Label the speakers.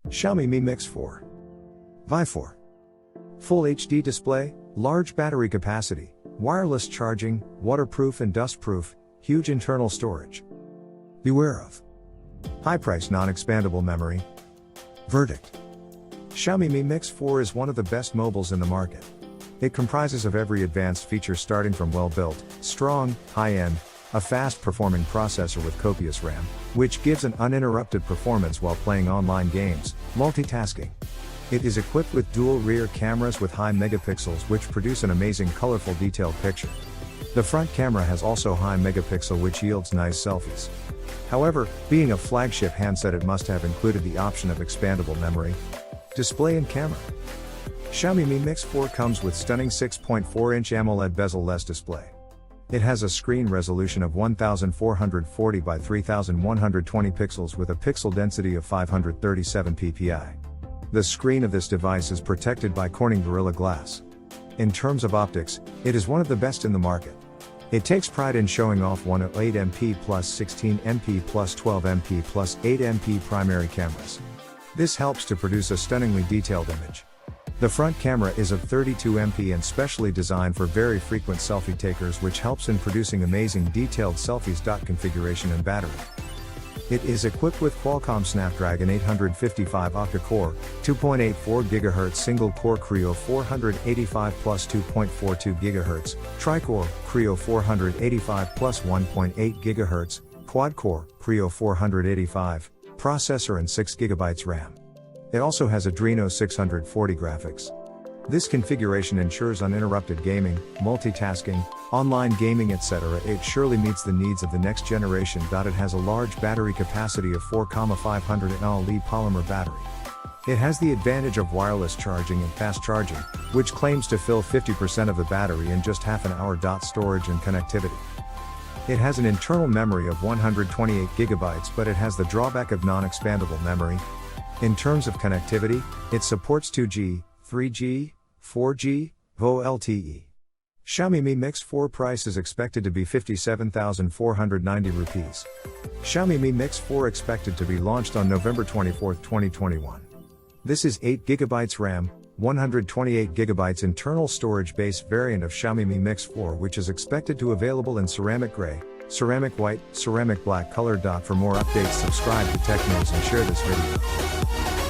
Speaker 1: Xiaomi Mi Mix 4 Vi 4 Full HD display, large battery capacity, wireless charging, waterproof and dustproof, huge internal storage. Beware of high price non-expandable memory. Verdict: Xiaomi Mi Mix 4 is one of the best mobiles in the market. It comprises of every advanced feature starting from well-built, strong, high-end, a fast-performing processor with copious RAM, which gives an uninterrupted performance while playing online games, multitasking. It is equipped with dual rear cameras with high megapixels which produce an amazing colorful detailed picture. The front camera has also high megapixel which yields nice selfies. However, being a flagship handset it must have included the option of expandable memory, display and camera. Xiaomi Mi Mix 4 comes with stunning 6.4-inch AMOLED bezel-less display. It has a screen resolution of 1440 by 3120 pixels with a pixel density of 537 ppi. The screen of this device is protected by Corning Gorilla Glass. In terms of optics, it is one of the best in the market. It takes pride in showing off 108MP plus 16MP plus 12MP plus 8MP primary cameras. This helps to produce a stunningly detailed image. The front camera is of 32MP and specially designed for very frequent selfie takers, which helps in producing amazing detailed selfies. Configuration and battery. It is equipped with Qualcomm Snapdragon 855 octa-core, 2.84 GHz single-core Creo 485 plus 2.42 GHz, tri-core, Creo 485 plus 1.8 GHz, quad-core, Creo 485, processor and 6 GB RAM. It also has Adreno 640 graphics. This configuration ensures uninterrupted gaming, multitasking, online gaming etc. It surely meets the needs of the next generation. It has a large battery capacity of 4,500 mAh polymer battery. It has the advantage of wireless charging and fast charging, which claims to fill 50% of the battery in just half an hour. Storage and connectivity. It has an internal memory of 128 GB, but it has the drawback of non-expandable memory. In terms of connectivity, it supports 2G, 3G, 4G, VoLTE. Xiaomi Mi Mix 4 price is expected to be 57,490 rupees. Xiaomi Mi Mix 4 expected to be launched on November 24, 2021. This is 8GB RAM, 128GB internal storage base variant of Xiaomi Mi Mix 4, which is expected to available in ceramic gray, ceramic white, ceramic black color. For more updates subscribe to Tech News and share this video.